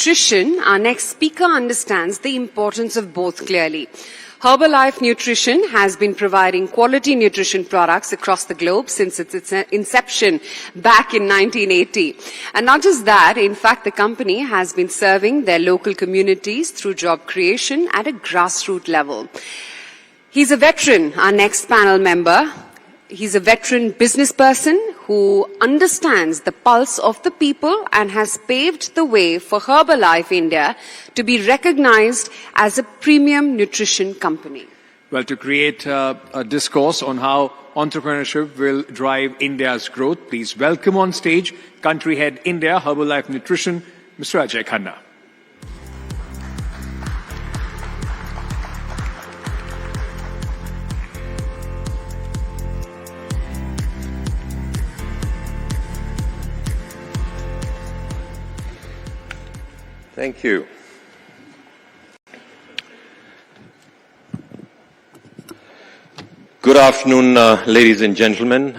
nutrition, our next speaker understands the importance of both clearly. Herbalife Nutrition has been providing quality nutrition products across the globe since its inception back in 1980. And not just that, in fact, the company has been serving their local communities through job creation at a grassroots level. He's a veteran, our next panel member. He's a veteran business person who understands the pulse of the people and has paved the way for Herbalife India to be recognized as a premium nutrition company. Well, to create a discourse on how entrepreneurship will drive India's growth, please welcome on stage Country Head India, Herbalife Nutrition, Mr. Ajay Khanna. Thank you. Good afternoon, ladies and gentlemen.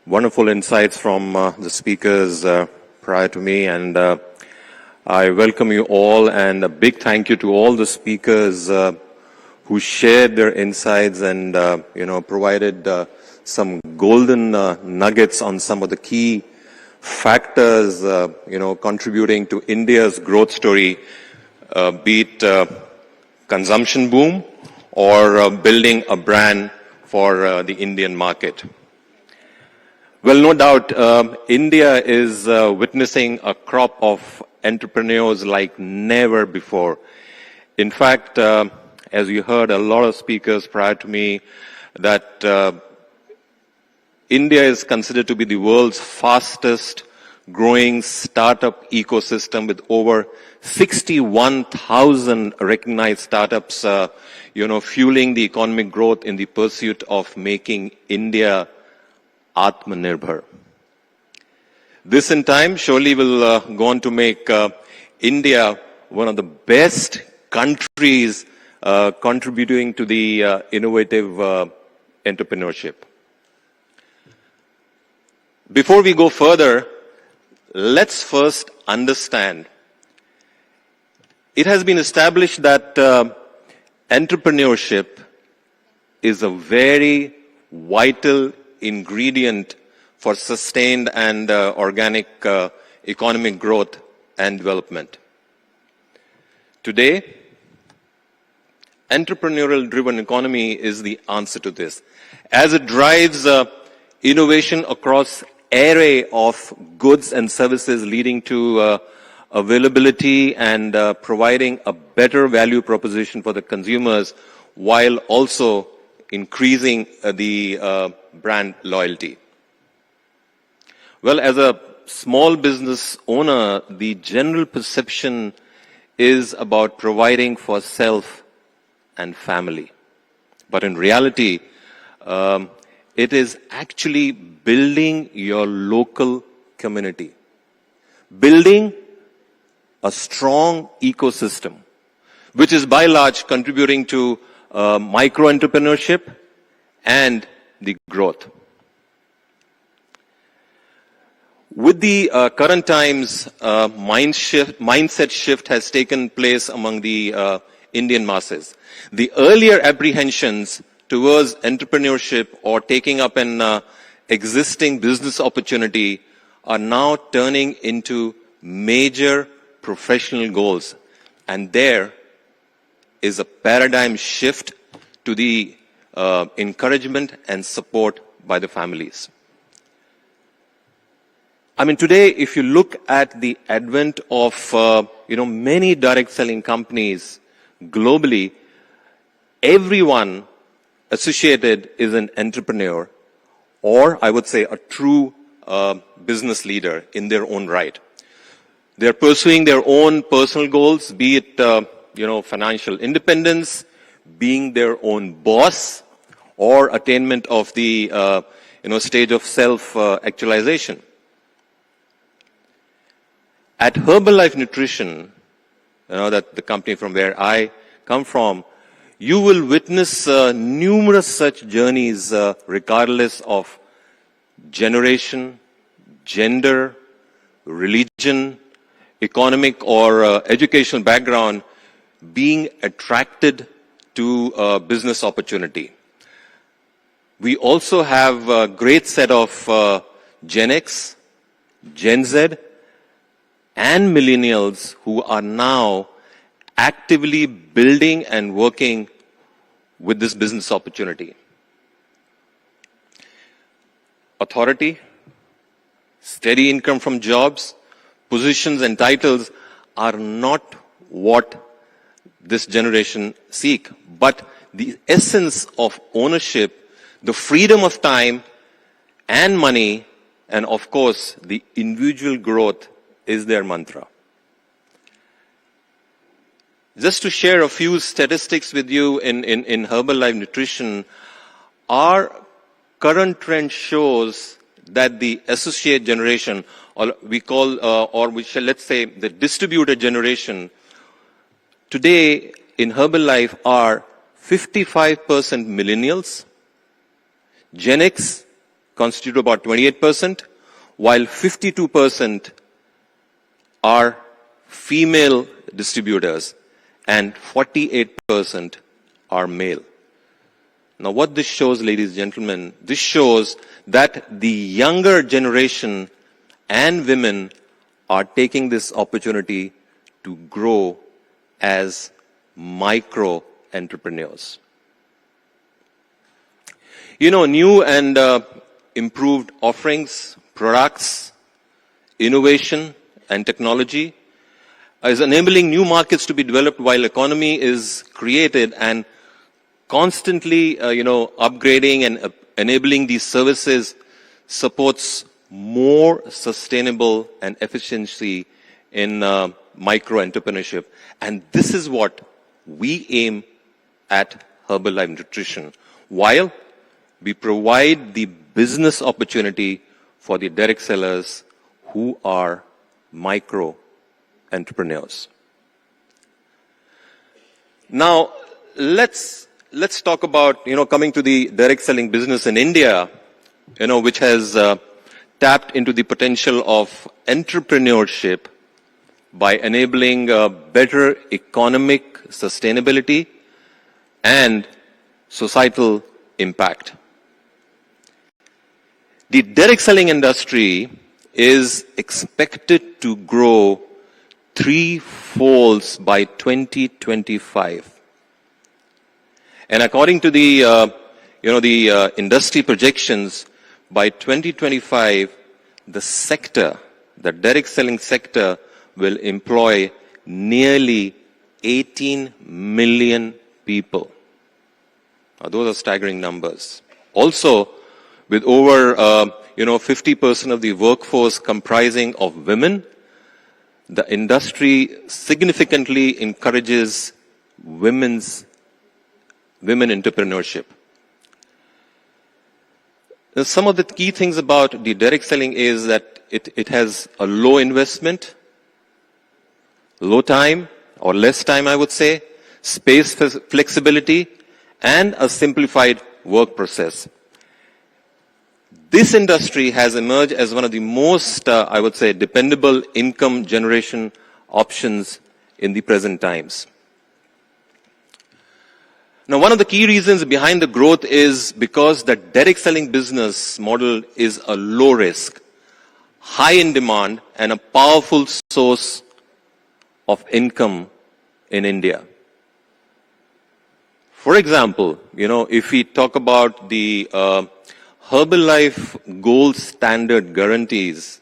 Wonderful insights from the speakers prior to me, and I welcome you all, and a big thank you to all the speakers who shared their insights and provided some golden nuggets on some of the key factors, contributing to India's growth story, be it consumption boom or building a brand for the Indian market. Well, no doubt, India is witnessing a crop of entrepreneurs like never before. In fact, as you heard a lot of speakers prior to me, that India is considered to be the world's fastest growing startup ecosystem with over 61,000 recognized startups, fueling the economic growth in the pursuit of making India Atmanirbhar. This in time surely will go on to make India one of the best countries contributing to the innovative entrepreneurship. Before we go further, let's first understand. It has been established that entrepreneurship is a very vital ingredient for sustained and organic economic growth and development. Today, entrepreneurial-driven economy is the answer to this, as it drives innovation across array of goods and services, leading to availability and providing a better value proposition for the consumers, while also increasing the brand loyalty. Well, as a small business owner, the general perception is about providing for self and family. But in reality, it is actually building your local community, building a strong ecosystem, which is by large contributing to micro-entrepreneurship and the growth. With the current times, mindset shift has taken place among the Indian masses. The earlier apprehensions towards entrepreneurship or taking up an existing business opportunity are now turning into major professional goals. And there is a paradigm shift to the encouragement and support by the families. I mean, today, if you look at the advent of, many direct selling companies globally, everyone associated is an entrepreneur, or I would say a true business leader in their own right. They're pursuing their own personal goals, be it, financial independence, being their own boss, or attainment of the, stage of self-actualization. At Herbalife Nutrition, that the company from where I come from, you will witness numerous such journeys regardless of generation, gender, religion, economic or educational background being attracted to business opportunity. We also have a great set of Gen X, Gen Z, and millennials who are now actively building and working with this business opportunity. Authority, steady income from jobs, positions and titles are not what this generation seek, but the essence of ownership, the freedom of time and money, and of course, the individual growth is their mantra. Just to share a few statistics with you in Herbalife Nutrition, our current trend shows that the associate generation, or we call, let's say the distributor generation, today in Herbalife are 55% millennials, Gen X constitute about 28%, while 52% are female distributors and 48% are male. Now what this shows, ladies and gentlemen, this shows that the younger generation and women are taking this opportunity to grow as micro entrepreneurs. You know, new and improved offerings, products, innovation, and technology is enabling new markets to be developed while economy is created, and constantly, upgrading and enabling these services supports more sustainable and efficiency in micro entrepreneurship. And this is what we aim at Herbalife Nutrition, while we provide the business opportunity for the direct sellers who are micro entrepreneurs. Now, let's talk about, coming to the direct selling business in India, which has tapped into the potential of entrepreneurship by enabling better economic sustainability and societal impact. The direct selling industry is expected to grow 3-fold by 2025. And according to the industry projections, by 2025, the direct selling sector will employ nearly 18 million people. Now, those are staggering numbers. Also, with over 50% of the workforce comprising of women, the industry significantly encourages women entrepreneurship. Now, some of the key things about the direct selling is that it has a low investment, low time, or less time, I would say, space flexibility, and a simplified work process. This industry has emerged as one of the most, I would say, dependable income generation options in the present times. Now, one of the key reasons behind the growth is because the direct selling business model is a low risk, high in demand, and a powerful source of income in India. For example, if we talk about the Herbalife Gold Standard guarantees,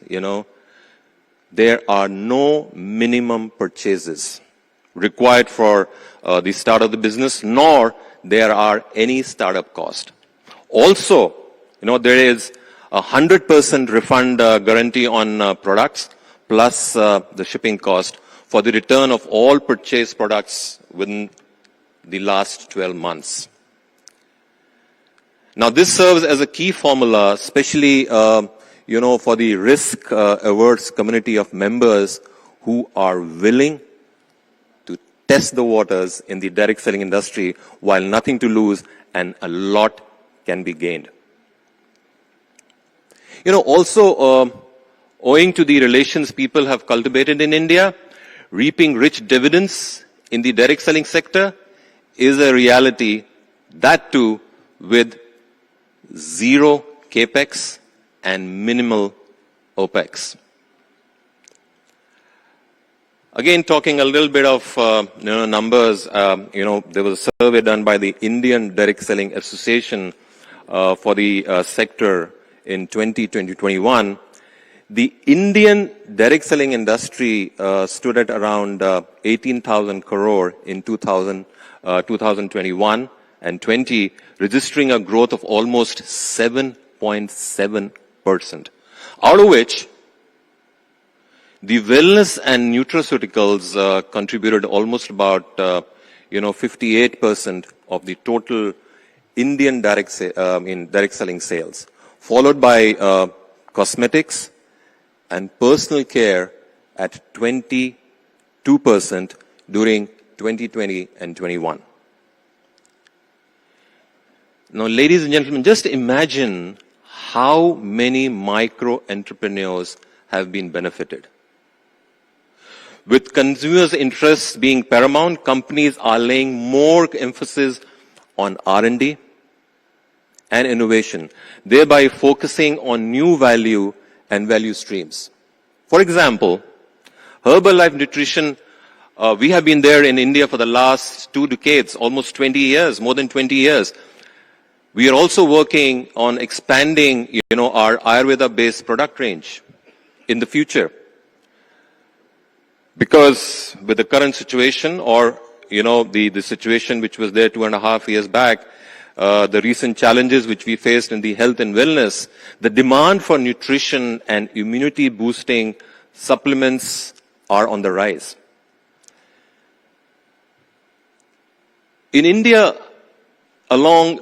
there are no minimum purchases required for the start of the business, nor there are any startup cost. Also, there is a 100% refund guarantee on products, plus the shipping cost for the return of all purchased products within the last 12 months. Now, this serves as a key formula, especially, for the risk-averse community of members who are willing to test the waters in the direct selling industry while nothing to lose and a lot can be gained. Also, owing to the relations people have cultivated in India, reaping rich dividends in the direct selling sector is a reality, that too with zero capex and minimal OPEX. Again, talking a little bit of numbers, there was a survey done by the Indian Direct Selling Association for the sector in 2020-21. The Indian direct selling industry stood at around 18,000 crore in 2021 and 20, registering a growth of almost 7.7%. Out of which, the wellness and nutraceuticals contributed almost about 58% of the total Indian direct selling sales, followed by cosmetics and personal care at 22% during 2020 and 21. Now, ladies and gentlemen, just imagine how many micro entrepreneurs have been benefited. With consumers' interests being paramount, companies are laying more emphasis on R&D and innovation, thereby focusing on new value and value streams. For example, Herbalife Nutrition, we have been there in India for the last 2 decades, almost 20 years, more than 20 years. We are also working on expanding, our Ayurveda-based product range in the future. Because with the current situation, or the situation which was there 2.5 years back, the recent challenges which we faced in the health and wellness, the demand for nutrition and immunity boosting supplements are on the rise. In India, alone,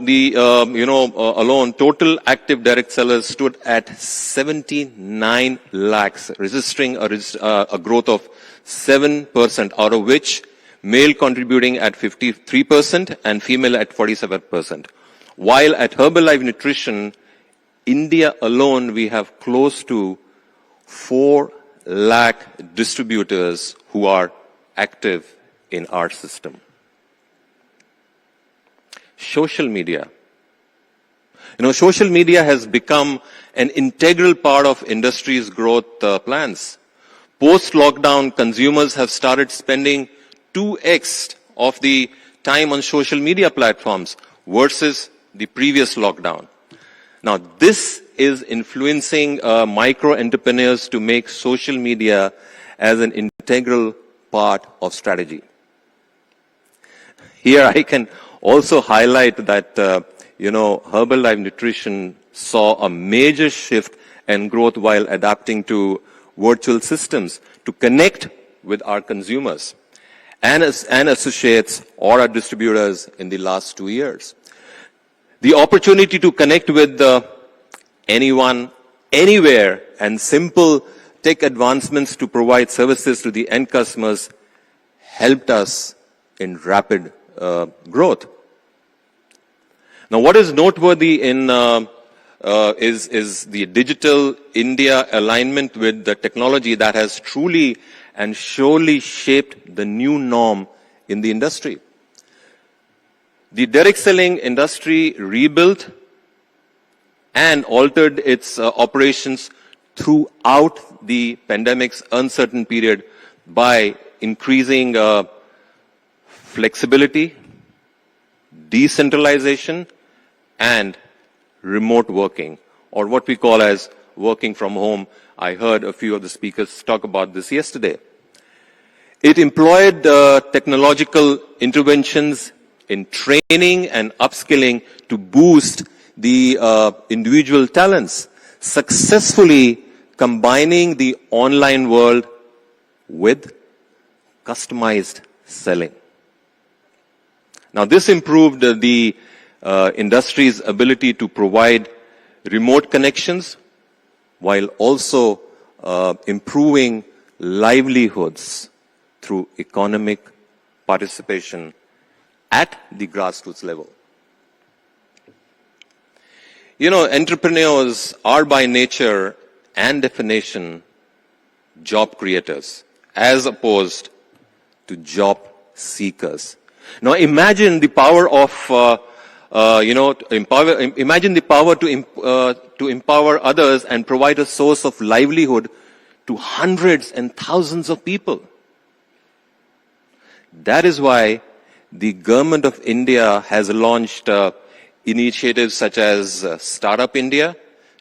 total active direct sellers stood at 79 lakhs, registering a growth of 7%, out of which male contributing at 53% and female at 47%. While at Herbalife Nutrition, India alone, we have close to 4 lakh distributors who are active in our system. Social media. Social media has become an integral part of industry's growth plans. Post-lockdown, consumers have started spending 2x of the time on social media platforms versus the previous lockdown. Now, this is influencing micro entrepreneurs to make social media as an integral part of strategy. Here I can also highlight that, Herbalife Nutrition saw a major shift and growth while adapting to virtual systems to connect with our consumers and associates or our distributors in the last 2 years. The opportunity to connect with anyone, anywhere, and simple tech advancements to provide services to the end customers helped us in rapid growth. Now, what is noteworthy in is the digital India alignment with the technology that has truly and surely shaped the new norm in the industry. The direct selling industry rebuilt and altered its operations throughout the pandemic's uncertain period by increasing flexibility, decentralization, and remote working, or what we call as working from home. I heard a few of the speakers talk about this yesterday. It employed technological interventions in training and upskilling to boost the individual talents, successfully combining the online world with customized selling. Now, this improved the industry's ability to provide remote connections while also improving livelihoods through economic participation at the grassroots level. Entrepreneurs are by nature and definition job creators as opposed to job seekers. Now imagine the power of, imagine the power to empower others and provide a source of livelihood to hundreds and thousands of people. That is why the government of India has launched initiatives such as Startup India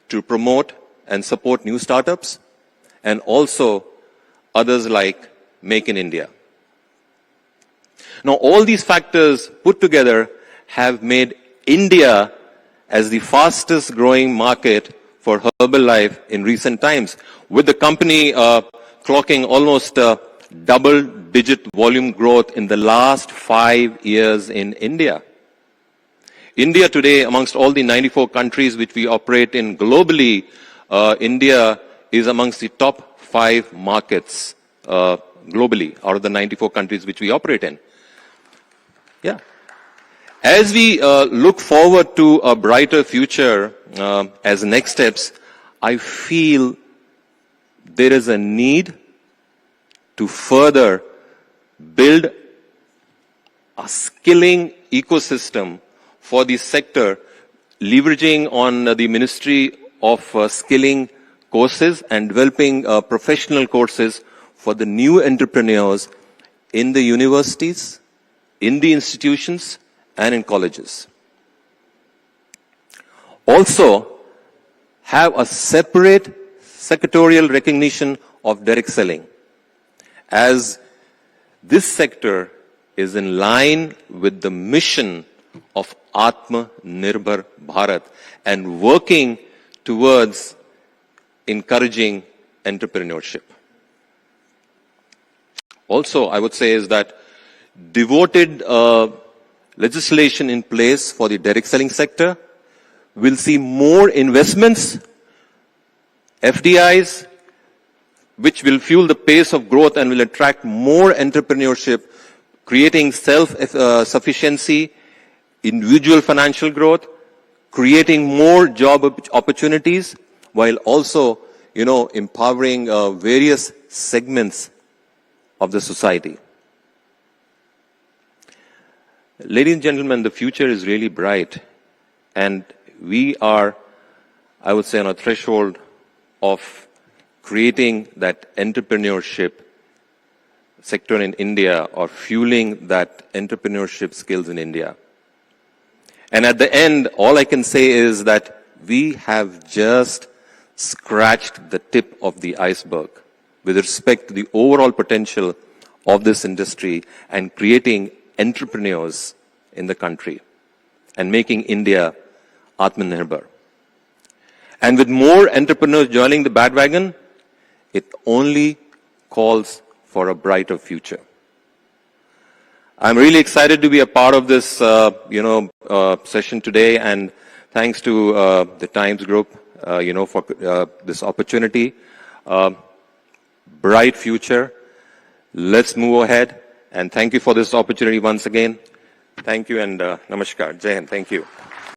to promote and support new startups, and also others like Make in India. Now, all these factors put together have made India as the fastest growing market for Herbalife in recent times, with the company clocking almost double-digit volume growth in the last 5 years in India. India today, amongst all the 94 countries which we operate in globally, India is amongst the top 5 markets globally out of the 94 countries which we operate in. Yeah. As we look forward to a brighter future as next steps, I feel there is a need to further build a skilling ecosystem for the sector, leveraging on the Ministry of Skilling courses and developing professional courses for the new entrepreneurs in the universities, in the institutions, and in colleges. Also, have a separate sectorial recognition of direct selling, as this sector is in line with the mission of Atmanirbhar Bharat and working towards encouraging entrepreneurship. Also, I would say is that devoted legislation in place for the direct selling sector will see more investments, FDIs, which will fuel the pace of growth and will attract more entrepreneurship, creating self-sufficiency, individual financial growth, creating more job opportunities, while also, empowering various segments of the society. Ladies and gentlemen, the future is really bright, and we are, I would say, on a threshold of creating that entrepreneurship sector in India, or fueling that entrepreneurship skills in India. And at the end, all I can say is that we have just scratched the tip of the iceberg with respect to the overall potential of this industry and creating entrepreneurs in the country and making India Atmanirbhar. And with more entrepreneurs joining the bandwagon, it only calls for a brighter future. I'm really excited to be a part of this, session today, and thanks to the Times Group, for this opportunity. Bright future. Let's move ahead, and thank you for this opportunity once again. Thank you, and namaskar. Jai Hind. Thank you.